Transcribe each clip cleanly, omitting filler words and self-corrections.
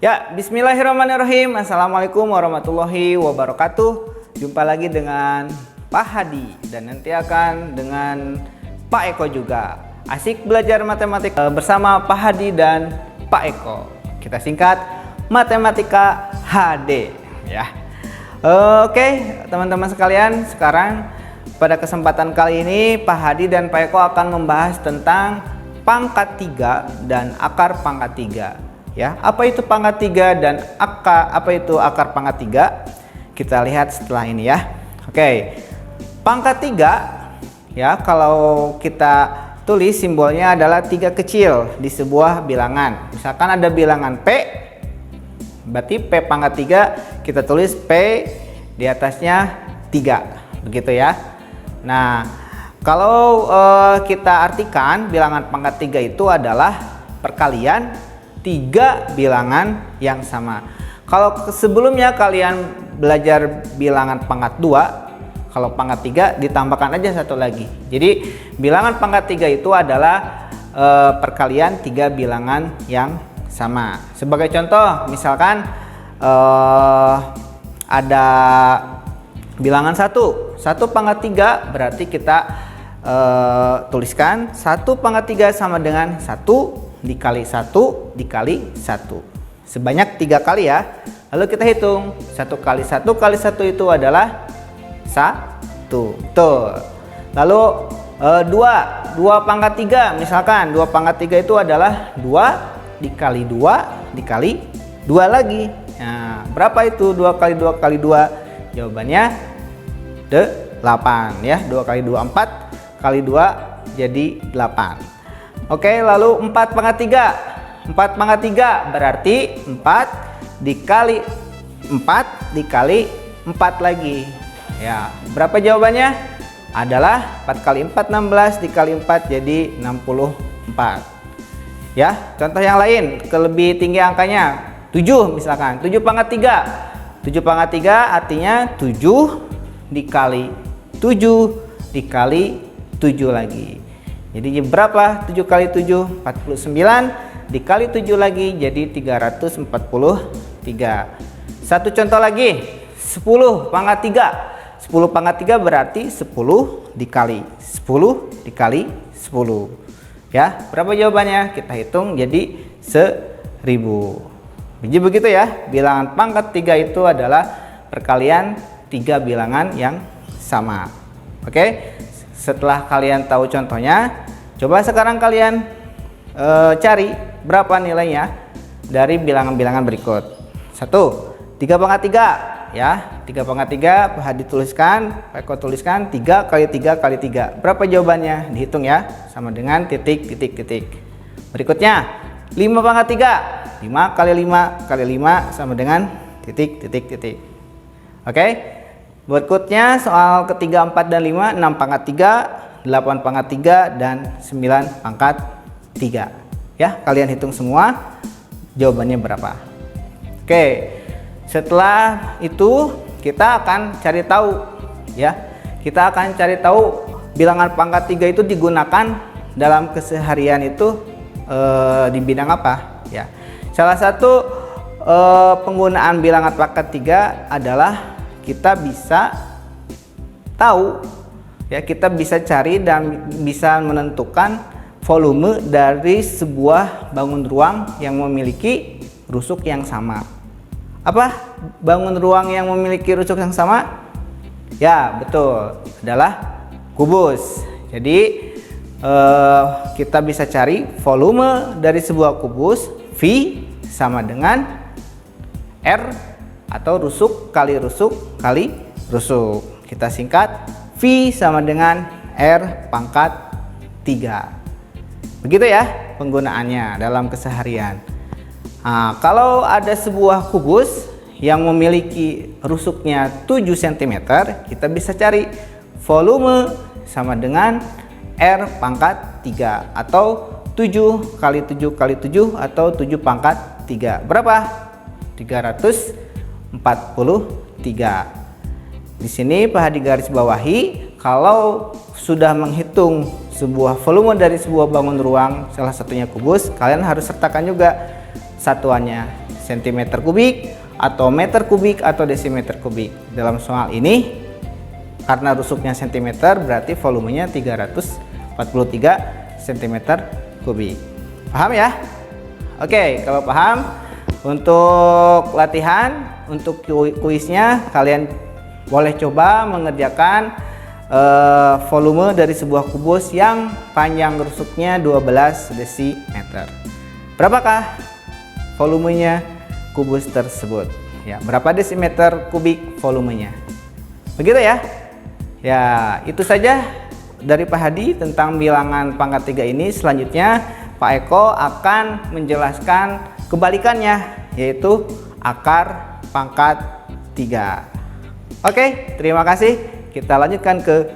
Ya, bismillahirrahmanirrahim. Assalamualaikum warahmatullahi wabarakatuh. Jumpa lagi dengan Pak Hadi dan nanti akan dengan Pak Eko juga. Asik belajar matematika bersama Pak Hadi dan Pak Eko. Kita singkat Matematika HD ya. Oke, teman-teman sekalian, sekarang pada kesempatan kali ini Pak Hadi dan Pak Eko akan membahas tentang pangkat 3 dan akar pangkat 3. Ya, apa itu pangkat 3 dan apa itu akar pangkat 3? Kita lihat setelah ini ya. Oke. Pangkat 3 ya, kalau kita tulis simbolnya adalah 3 kecil di sebuah bilangan. Misalkan ada bilangan P, berarti P pangkat 3 kita tulis P di atasnya 3. Begitu ya. Nah, kalau kita artikan bilangan pangkat 3 itu adalah perkalian 3 bilangan yang sama. Kalau sebelumnya kalian belajar bilangan pangkat 2, kalau pangkat 3 ditambahkan aja satu lagi. Jadi bilangan pangkat 3 itu adalah perkalian 3 bilangan yang sama. Sebagai contoh, misalkan ada bilangan 1 pangkat 3, berarti kita tuliskan 1 pangkat 3 sama dengan 1 dikali 1 dikali 1 sebanyak 3 kali ya. Lalu kita hitung 1 kali 1 kali 1 itu adalah 1. Tuh. Lalu 2 pangkat 3, misalkan 2 pangkat 3 itu adalah 2 dikali 2 dikali 2 lagi. Nah, berapa itu 2 kali 2 kali 2? Jawabannya 8 ya. 2 kali 2 4 kali 2 jadi 8. Oke, lalu 4 pangkat 3. 4 pangkat 3 berarti 4 dikali 4 dikali 4 lagi. Ya, berapa jawabannya? Adalah 4 kali 4 16 dikali 4 jadi 64. Ya, contoh yang lain, lebih tinggi angkanya 7 misalkan. 7 pangkat 3. 7 pangkat 3 artinya 7 dikali 7 dikali 7 lagi. Jadi berapa? 7 kali 7 49 dikali 7 lagi jadi 343. Satu contoh lagi, 10 pangkat 3. 10 pangkat 3 berarti 10 dikali 10 dikali 10. Ya, berapa jawabannya? Kita hitung jadi 1000. Jadi begitu ya, bilangan pangkat 3 itu adalah perkalian 3 bilangan yang sama. Oke? Setelah kalian tahu contohnya, coba sekarang kalian cari berapa nilainya dari bilangan-bilangan berikut. 1, 3 pangkat 3 ya. 3 pangkat 3 Pak Hadi tuliskan, Pak Eko tuliskan 3 kali 3 kali 3. Berapa jawabannya? Dihitung ya, sama dengan titik titik titik. Berikutnya 5 pangkat 3. 5 kali 5 kali 5 sama dengan titik titik titik. Oke? Berikutnya soal ketiga 4 dan 5, 6 pangkat 3, 8 pangkat 3 dan 9 pangkat 3. Ya, kalian hitung semua jawabannya berapa. Oke. Setelah itu kita akan cari tahu ya. Kita akan cari tahu bilangan pangkat 3 itu digunakan dalam keseharian itu di bidang apa ya. Salah satu penggunaan bilangan pangkat 3 adalah kita bisa tahu ya, kita bisa cari dan bisa menentukan volume dari sebuah bangun ruang yang memiliki rusuk yang sama. Apa bangun ruang yang memiliki rusuk yang sama? Ya, betul, adalah kubus. Jadi kita bisa cari volume dari sebuah kubus, V sama dengan R atau rusuk kali rusuk kali rusuk. Kita singkat V sama dengan R pangkat 3. Begitu ya penggunaannya dalam keseharian. Nah, kalau ada sebuah kubus yang memiliki rusuknya 7 cm, kita bisa cari volume sama dengan R pangkat 3 atau 7 kali 7 kali 7 atau 7 pangkat 3. Berapa? 343. Di sini Pak Hadi garis bawahi, kalau sudah menghitung sebuah volume dari sebuah bangun ruang, salah satunya kubus, kalian harus sertakan juga satuannya cm kubik atau meter kubik atau desimeter kubik. Dalam soal ini karena rusuknya cm berarti volumenya 343 cm kubik. Paham ya? Oke, kalau paham, untuk latihan, untuk kuisnya kalian boleh coba mengerjakan volume dari sebuah kubus yang panjang rusuknya 12 desimeter. Berapakah volumenya kubus tersebut? Ya, berapa desimeter kubik volumenya? Begitu ya? Ya, itu saja dari Pak Hadi tentang bilangan pangkat 3 ini. Selanjutnya Pak Eko akan menjelaskan kebalikannya, yaitu akar pangkat 3. Oke, terima kasih. Kita lanjutkan ke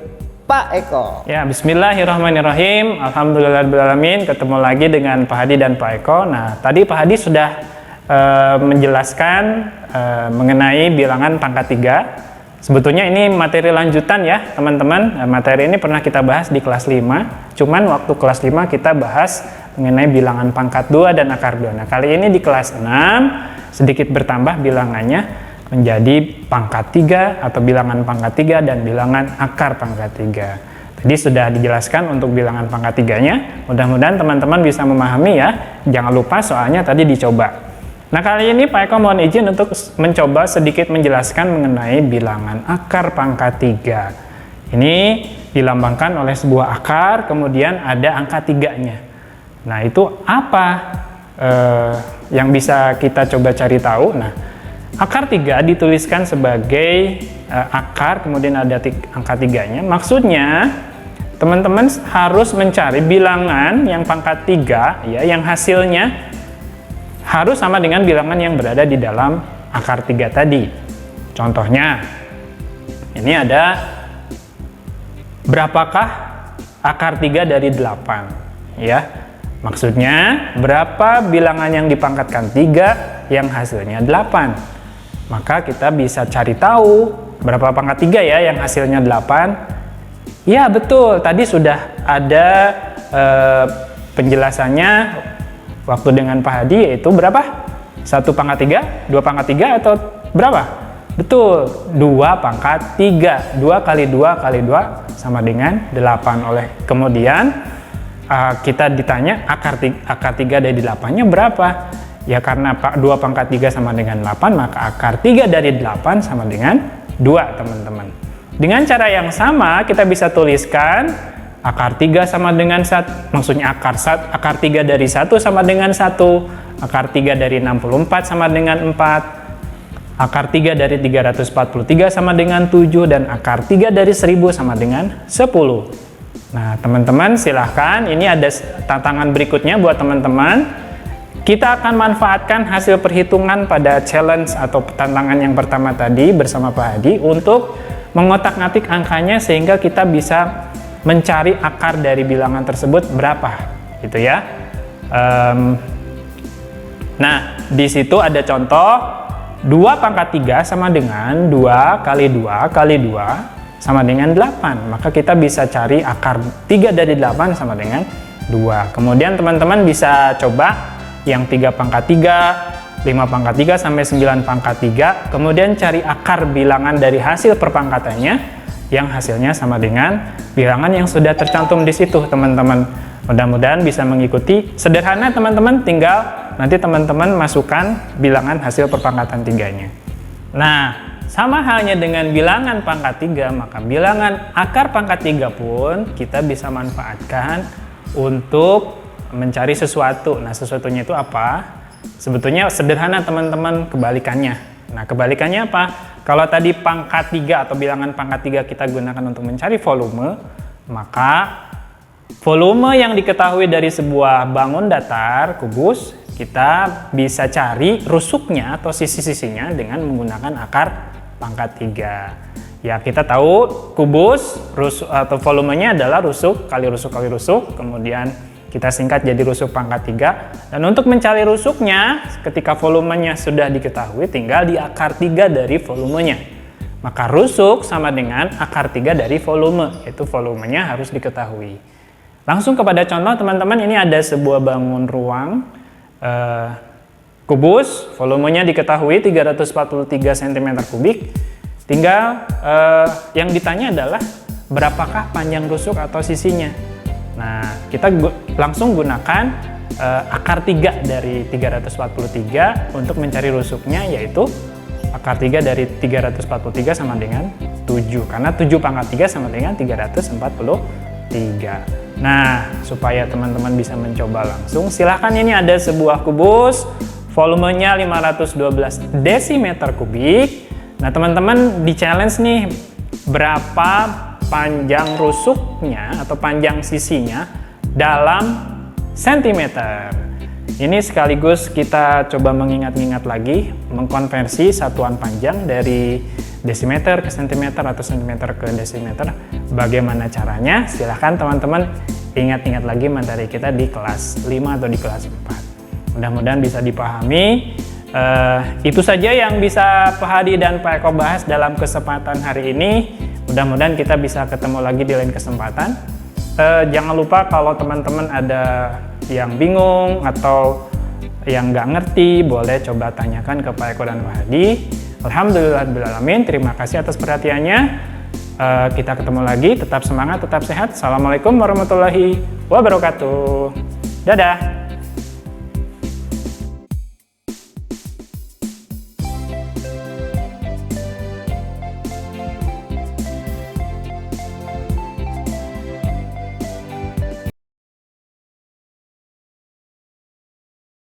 Pak Eko. Ya, bismillahirrahmanirrahim. Alhamdulillahirrahmanirrahim. Ketemu lagi dengan Pak Hadi dan Pak Eko. Nah, tadi Pak Hadi sudah menjelaskan mengenai bilangan pangkat 3. Sebetulnya ini materi lanjutan ya, teman-teman. Materi ini pernah kita bahas di kelas 5. Cuman waktu kelas 5 kita bahas mengenai bilangan pangkat 2 dan akar 2. Nah, kali ini di kelas 6 sedikit bertambah bilangannya menjadi pangkat 3 atau bilangan pangkat 3 dan bilangan akar pangkat 3. Tadi sudah dijelaskan untuk bilangan pangkat 3-nya. Mudah-mudahan teman-teman bisa memahami ya. Jangan lupa soalnya tadi dicoba. Nah, kali ini Pak Eko mohon izin untuk mencoba sedikit menjelaskan mengenai bilangan akar pangkat 3. Ini dilambangkan oleh sebuah akar, kemudian ada angka 3-nya. Nah, itu apa yang bisa kita coba cari tahu? Nah, akar 3 dituliskan sebagai akar, kemudian ada angka 3-nya. Maksudnya, teman-teman harus mencari bilangan yang pangkat 3, ya, yang hasilnya harus sama dengan bilangan yang berada di dalam akar 3 tadi. Contohnya, ini ada berapakah akar 3 dari 8? Ya, maksudnya berapa bilangan yang dipangkatkan 3 yang hasilnya 8? Maka kita bisa cari tahu berapa pangkat 3 ya yang hasilnya 8. Ya betul, tadi sudah ada penjelasannya waktu dengan Pak Hadi, yaitu berapa? 1 pangkat 3, 2 pangkat 3 atau berapa? Betul, 2 pangkat 3. 2 kali 2 kali 2 sama dengan 8. Oleh kemudian kita ditanya akar 3 dari 8-nya berapa? Ya karena 2 pangkat 3 sama dengan 8, maka akar 3 dari 8 sama dengan 2, teman-teman. Dengan cara yang sama, kita bisa tuliskan akar 3 sama dengan 1, maksudnya akar 3 dari 1 sama dengan 1, akar 3 dari 64 sama dengan 4, akar 3 dari 343 sama dengan 7, dan akar 3 dari 1000 sama dengan 10. Nah, teman-teman silahkan, ini ada tantangan berikutnya buat teman-teman. Kita akan manfaatkan hasil perhitungan pada challenge atau tantangan yang pertama tadi bersama Pak Hadi untuk mengotak-ngatik angkanya sehingga kita bisa mencari akar dari bilangan tersebut berapa, gitu ya. Nah, di situ ada contoh 2 pangkat 3 sama dengan 2 kali 2 kali 2 sama dengan 8. Maka kita bisa cari akar 3 dari 8 sama dengan 2. Kemudian teman-teman bisa coba yang 3 pangkat 3, 5 pangkat 3 sampai 9 pangkat 3, kemudian cari akar bilangan dari hasil perpangkatannya yang hasilnya sama dengan bilangan yang sudah tercantum di situ, teman-teman. Mudah-mudahan bisa mengikuti. Sederhana, teman-teman, tinggal nanti teman-teman masukkan bilangan hasil perpangkatan 3-nya. Nah, sama halnya dengan bilangan pangkat 3, maka bilangan akar pangkat 3 pun kita bisa manfaatkan untuk mencari sesuatu. Nah, sesuatunya itu apa? Sebetulnya sederhana, teman-teman, kebalikannya. Nah, kebalikannya apa? Kalau tadi pangkat 3 atau bilangan pangkat 3 kita gunakan untuk mencari volume, maka volume yang diketahui dari sebuah bangun datar, kubus, kita bisa cari rusuknya atau sisi-sisinya dengan menggunakan akar pangkat 3. Ya, kita tahu kubus rusuk atau volumenya adalah rusuk kali rusuk kali rusuk, kemudian kita singkat jadi rusuk pangkat 3. Dan untuk mencari rusuknya, ketika volumenya sudah diketahui, tinggal di akar 3 dari volumenya. Maka rusuk sama dengan akar 3 dari volume, yaitu volumenya harus diketahui. Langsung kepada contoh, teman-teman. Ini ada sebuah bangun ruang kubus, volumenya diketahui 343 cm3. Tinggal yang ditanya adalah berapakah panjang rusuk atau sisinya. Nah, kita langsung gunakan akar 3 dari 343 untuk mencari rusuknya, yaitu akar 3 dari 343 sama dengan 7, karena 7 pangkat 3 sama dengan 343. Nah, supaya teman-teman bisa mencoba langsung, silahkan, ini ada sebuah kubus, volumenya 512 desimeter kubik. Nah, teman-teman di challenge nih, berapa panjang rusuknya atau panjang sisinya dalam sentimeter. Ini sekaligus kita coba mengingat-ingat lagi, mengkonversi satuan panjang dari desimeter ke sentimeter atau sentimeter ke desimeter. Bagaimana caranya? Silahkan teman-teman ingat-ingat lagi materi kita di kelas 5 atau di kelas 4. Mudah-mudahan bisa dipahami. Itu saja yang bisa Pak Hadi dan Pak Eko bahas dalam kesempatan hari ini. Mudah-mudahan kita bisa ketemu lagi di lain kesempatan. Jangan lupa kalau teman-teman ada yang bingung atau yang nggak ngerti, boleh coba tanyakan ke Pak Eko dan Pak Hadi. Alhamdulillahirrahmanirrahim. Terima kasih atas perhatiannya. Kita ketemu lagi. Tetap semangat, tetap sehat. Assalamualaikum warahmatullahi wabarakatuh. Dadah.